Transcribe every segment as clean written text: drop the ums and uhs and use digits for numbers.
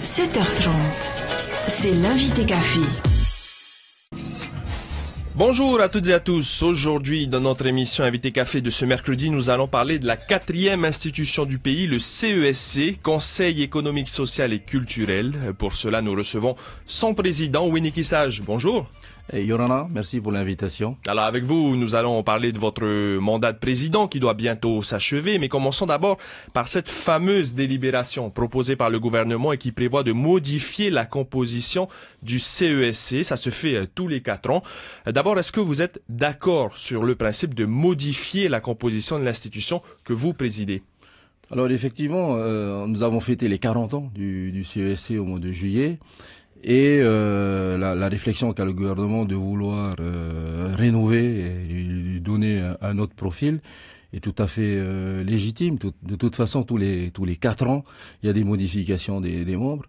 7h30, c'est l'invité café. Bonjour à toutes et à tous. Aujourd'hui, dans notre émission Invité Café de ce mercredi, nous allons parler de la 4e institution du pays, le CESC, Conseil économique, social et culturel. Pour cela, nous recevons son président, Winnie Kissage. Bonjour. Hey Yorana, merci pour l'invitation. Alors avec vous, nous allons parler de votre mandat de président qui doit bientôt s'achever, mais commençons d'abord par cette fameuse délibération proposée par le gouvernement et qui prévoit de modifier la composition du CESC. Ça se fait tous les 4 ans. D'abord, est-ce que vous êtes d'accord sur le principe de modifier la composition de l'institution que vous présidez? Alors effectivement, nous avons fêté les 40 ans du CESC au mois de juillet. Et la réflexion qu'a le gouvernement de vouloir rénover et lui donner un autre profil est tout à fait légitime. De toute façon, tous les 4 ans, il y a des modifications des membres.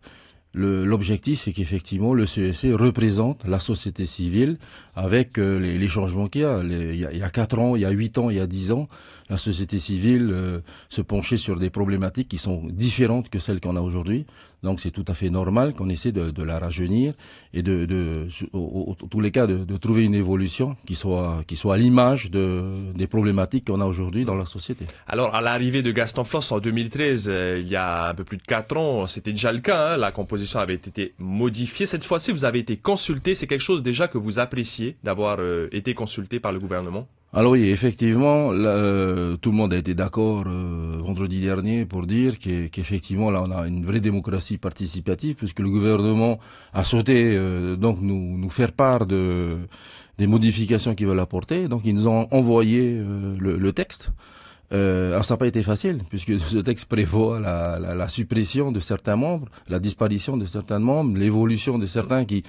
L'objectif, c'est qu'effectivement, le CESC représente la société civile avec les changements qu'il y a. Il y a 4 ans, il y a 8 ans, il y a 10 ans, la société civile se penchait sur des problématiques qui sont différentes que celles qu'on a aujourd'hui. Donc c'est tout à fait normal qu'on essaie de la rajeunir et tous les cas de trouver une évolution qui soit à l'image des problématiques qu'on a aujourd'hui dans la société. Alors à l'arrivée de Gaston Flosse en 2013, il y a un peu plus de 4 ans, c'était déjà le cas, hein, la composition avait été modifiée. Cette fois-ci, vous avez été consulté, c'est quelque chose déjà que vous appréciez d'avoir été consulté par le gouvernement? Alors oui, effectivement, tout le monde a été d'accord vendredi dernier pour dire qu'effectivement là on a une vraie démocratie participative puisque le gouvernement a souhaité donc nous faire part des modifications qu'ils veulent apporter. Donc ils nous ont envoyé le texte. Alors ça n'a pas été facile puisque ce texte prévoit la suppression de certains membres, la disparition de certains membres, l'évolution de certains qui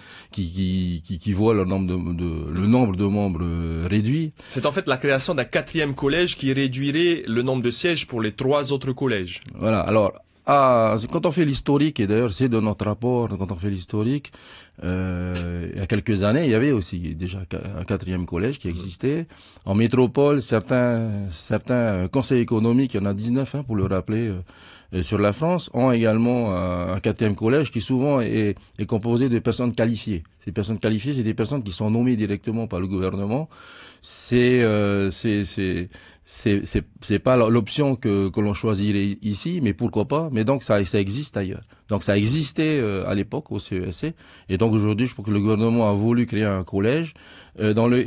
voient le nombre de membres réduit. C'est en fait la création d'un 4e collège qui réduirait le nombre de sièges pour les 3 autres collèges. Voilà. Alors quand on fait l'historique, et d'ailleurs c'est de notre rapport, quand on fait l'historique, il y a quelques années, il y avait aussi déjà un 4e collège qui existait. En métropole, certains conseils économiques, il y en a 19 pour le rappeler, sur la France, ont également un 4e collège qui souvent est composé de personnes qualifiées. Ces personnes qualifiées, c'est des personnes qui sont nommées directement par le gouvernement. C'est pas l'option que l'on choisirait ici, mais pourquoi pas. Mais donc ça existe ailleurs. Donc ça existait à l'époque au CESC, et donc aujourd'hui, je crois que le gouvernement a voulu créer un collège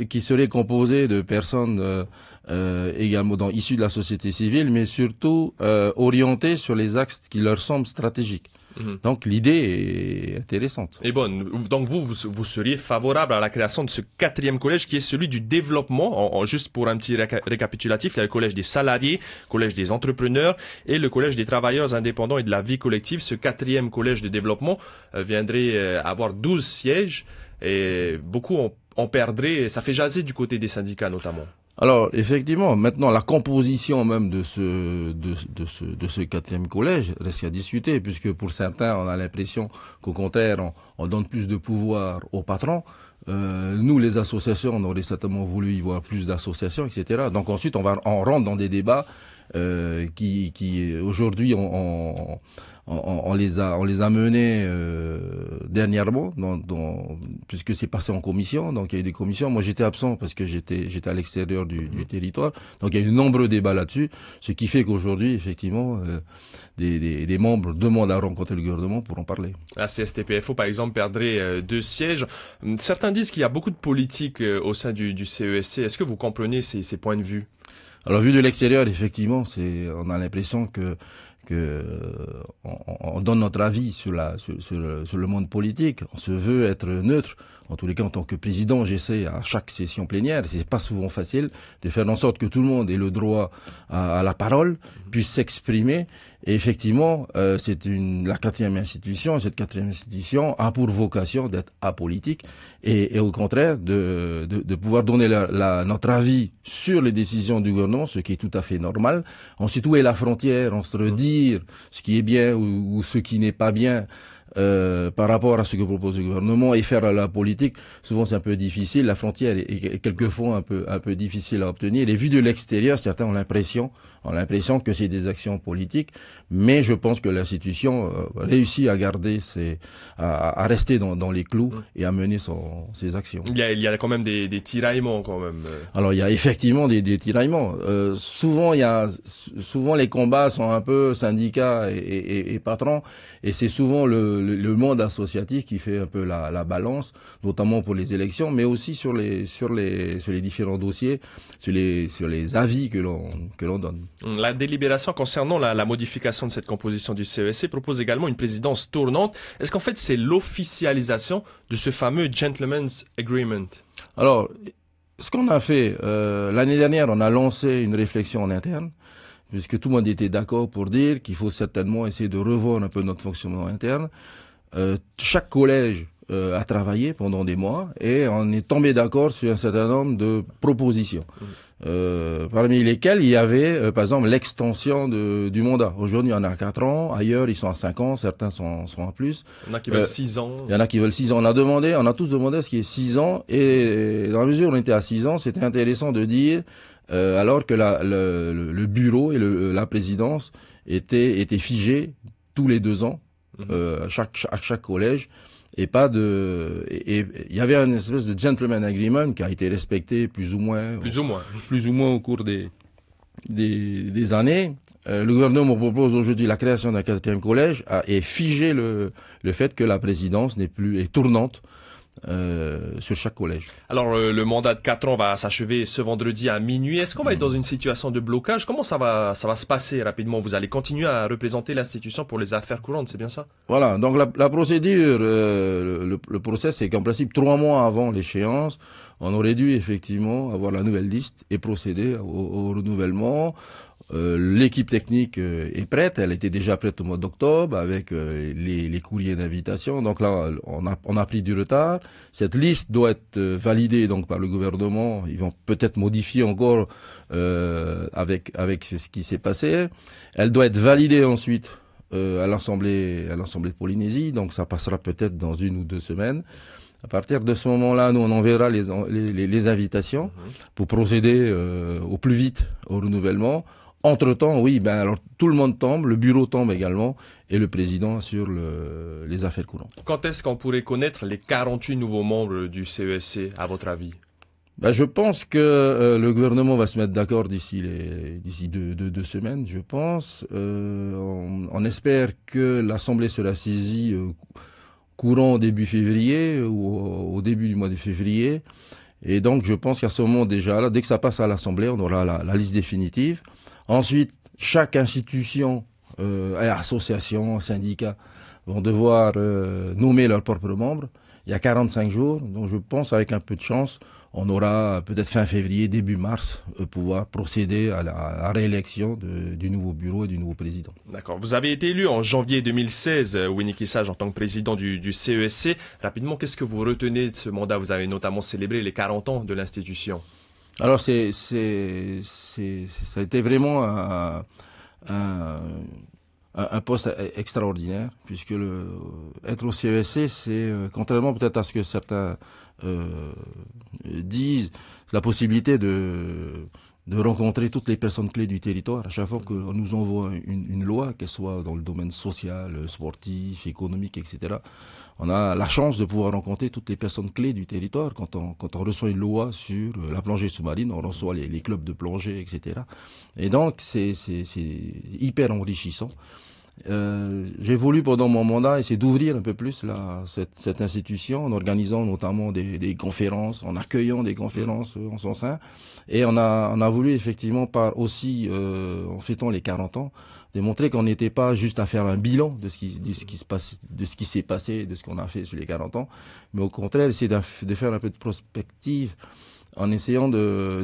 qui serait composé de personnes également issues de la société civile, mais surtout orientées sur les axes qui leur semblent stratégiques. Donc l'idée est intéressante. Et bon, donc vous seriez favorable à la création de ce 4e collège qui est celui du développement. Juste pour un petit récapitulatif, il y a le collège des salariés, le collège des entrepreneurs et le collège des travailleurs indépendants et de la vie collective. Ce 4e collège de développement viendrait avoir 12 sièges et beaucoup en perdraient. Ça fait jaser du côté des syndicats notamment. Alors effectivement, maintenant la composition même de ce 4e collège reste à discuter, puisque pour certains on a l'impression qu'au contraire on donne plus de pouvoir aux patrons. Nous les associations, on aurait certainement voulu y voir plus d'associations, etc. Donc ensuite on rentre dans des débats qui aujourd'hui on les a menés dernièrement, puisque c'est passé en commission. Donc il y a eu des commissions. Moi j'étais absent parce que j'étais à l'extérieur du territoire. Donc il y a eu de nombreux débats là-dessus, ce qui fait qu'aujourd'hui effectivement des membres demandent à rencontrer le gouvernement pour en parler. La CSTPFO par exemple perdrait 2 sièges. Certains disent qu'il y a beaucoup de politique au sein du CESC. Est-ce que vous comprenez ces points de vue? Alors vu de l'extérieur, effectivement, on a l'impression que on donne notre avis sur le monde politique. On se veut être neutre. En tous les cas, en tant que président, j'essaie à chaque session plénière, c'est pas souvent facile, de faire en sorte que tout le monde ait le droit à la parole, puisse s'exprimer. Et effectivement, c'est la 4e institution. Et cette 4e institution a pour vocation d'être apolitique et au contraire de pouvoir donner notre avis sur les décisions du gouvernement, ce qui est tout à fait normal. Ensuite, où est la frontière entre dire ce qui est bien ou ce qui n'est pas bien par rapport à ce que propose le gouvernement et faire la politique, souvent c'est un peu difficile. La frontière est quelquefois un peu difficile à obtenir. Et vu de l'extérieur, certains ont l'impression, On a l'impression que c'est des actions politiques, mais je pense que l'institution réussit à garder à rester dans les clous et à mener ses actions. Il y a quand même des tiraillements quand même. Alors il y a effectivement des tiraillements. Souvent les combats sont un peu syndicats et patrons, et c'est souvent le monde associatif qui fait un peu la balance, notamment pour les élections, mais aussi sur les différents dossiers, sur les avis que l'on donne. La délibération concernant la modification de cette composition du CESC propose également une présidence tournante. Est-ce qu'en fait c'est l'officialisation de ce fameux Gentleman's Agreement? Alors, ce qu'on a fait, l'année dernière, on a lancé une réflexion en interne, puisque tout le monde était d'accord pour dire qu'il faut certainement essayer de revoir un peu notre fonctionnement interne. Chaque collège a travaillé pendant des mois et on est tombé d'accord sur un certain nombre de propositions. Parmi lesquelles il y avait, par exemple, l'extension du mandat. Aujourd'hui, il y en a 4 ans. Ailleurs, ils sont à 5 ans. Certains sont à plus. Il y en a qui veulent 6 ans. Il y en a qui veulent 6 ans. On a tous demandé ce qui est 6 ans. Et dans la mesure où on était à 6 ans, c'était intéressant de dire, alors que le bureau et la présidence étaient figés tous les 2 ans, à chaque collège. Et il y avait une espèce de gentleman agreement qui a été respecté plus ou moins au cours des années. Le gouvernement propose aujourd'hui la création d'un 4e collège et figé le fait que la présidence est tournante sur chaque collège. Alors le mandat de 4 ans va s'achever ce vendredi à minuit. Est-ce qu'on va être dans une situation de blocage? Comment ça va se passer rapidement? Vous allez continuer à représenter l'institution pour les affaires courantes, c'est bien ça? Voilà, donc la procédure, le process, c'est qu'en principe 3 mois avant l'échéance, on aurait dû effectivement avoir la nouvelle liste et procéder au renouvellement. L'équipe technique est prête, elle était déjà prête au mois d'octobre avec les courriers d'invitation. Donc là, on a pris du retard. Cette liste doit être validée donc par le gouvernement. Ils vont peut-être modifier encore avec ce qui s'est passé. Elle doit être validée ensuite à l'Assemblée de Polynésie. Donc ça passera peut-être dans 1 ou 2 semaines. À partir de ce moment-là, nous on enverra les invitations pour procéder au plus vite au renouvellement. Entre-temps, oui, alors tout le monde tombe, le bureau tombe également, et le président assure les affaires courantes. Quand est-ce qu'on pourrait connaître les 48 nouveaux membres du CESC, à votre avis? Je pense que le gouvernement va se mettre d'accord d'ici 2 semaines, je pense. On espère que l'Assemblée sera saisie courant début février ou au début du mois de février. Et donc, je pense qu'à ce moment déjà, là, dès que ça passe à l'Assemblée, on aura la liste définitive. Ensuite, chaque institution, association, syndicat, vont devoir nommer leurs propres membres. Il y a 45 jours, donc je pense avec un peu de chance, on aura peut-être fin février, début mars, pouvoir procéder à la réélection du nouveau bureau et du nouveau président. D'accord. Vous avez été élu en janvier 2016, Winnie Kissage, en tant que président du CESC. Rapidement, qu'est-ce que vous retenez de ce mandat? Vous avez notamment célébré les 40 ans de l'institution. Alors ça a été vraiment un poste extraordinaire, puisque être au CESC, c'est, contrairement peut-être à ce que certains disent, la possibilité de rencontrer toutes les personnes clés du territoire. À chaque fois qu'on nous envoie une loi, qu'elle soit dans le domaine social, sportif, économique, etc., on a la chance de pouvoir rencontrer toutes les personnes clés du territoire. Quand on reçoit une loi sur la plongée sous-marine, on reçoit les clubs de plongée, etc. Et donc, c'est hyper enrichissant. J'ai voulu pendant mon mandat essayer d'ouvrir un peu plus cette institution en organisant notamment des conférences, en accueillant des conférences en son sein, et on a voulu effectivement en fêtant les 40 ans démontrer qu'on n'était pas juste à faire un bilan de ce qui s'est passé, de ce qu'on a fait sur les 40 ans, mais au contraire essayer de faire un peu de prospective en essayant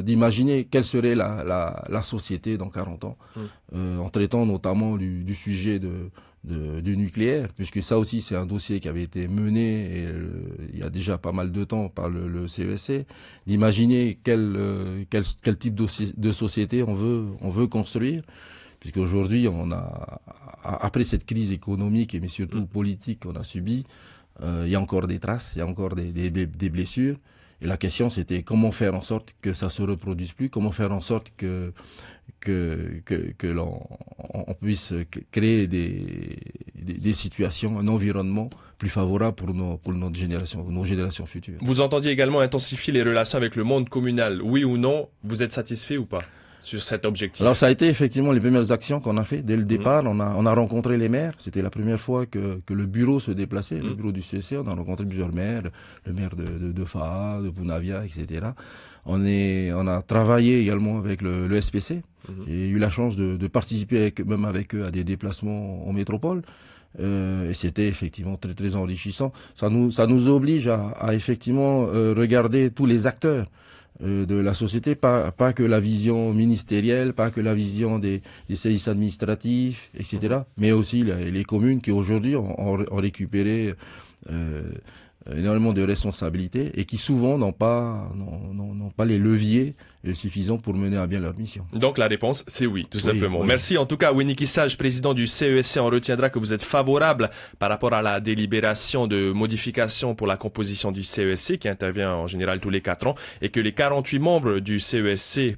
d'imaginer quelle serait la société dans 40 ans, en traitant notamment du sujet du nucléaire, puisque ça aussi c'est un dossier qui avait été mené il y a déjà pas mal de temps par le CESC, d'imaginer quel type de société on veut construire, puisqu'aujourd'hui après cette crise économique mais surtout politique qu'on a subie, il y a encore des traces, il y a encore des blessures. Et la question, c'était comment faire en sorte que ça se reproduise plus, comment faire en sorte que l'on puisse créer des situations, un environnement plus favorable pour nos générations futures. Vous entendiez également intensifier les relations avec le monde communal. Oui ou non, vous êtes satisfait ou pas sur cet objectif? Alors ça a été effectivement les premières actions qu'on a fait dès le départ. On a rencontré les maires. C'était la première fois que le bureau se déplaçait, le bureau du CEC. On a rencontré plusieurs maires, le maire de Faha, de Bounavia, etc. On a travaillé également avec le SPC. J'ai eu la chance de participer même avec eux à des déplacements en métropole. Et c'était effectivement très très enrichissant. Ça nous oblige à effectivement regarder tous les acteurs de la société, pas que la vision ministérielle, pas que la vision des services administratifs, etc., mais aussi les communes qui aujourd'hui ont récupéré énormément de responsabilités et qui souvent n'ont pas les leviers suffisants pour mener à bien leur mission. Donc la réponse, c'est oui, tout simplement. Oui. Merci en tout cas, Winnie Sage, président du CESC. On retiendra que vous êtes favorable par rapport à la délibération de modification pour la composition du CESC qui intervient en général tous les 4 ans et que les 48 membres du CESC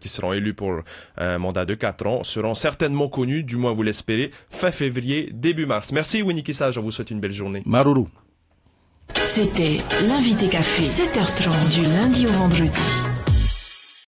qui seront élus pour un mandat de 4 ans seront certainement connus, du moins vous l'espérez, fin février, début mars. Merci Winnie Sage, on vous souhaite une belle journée. Maruru. C'était l'invité café, 7h30 du lundi au vendredi.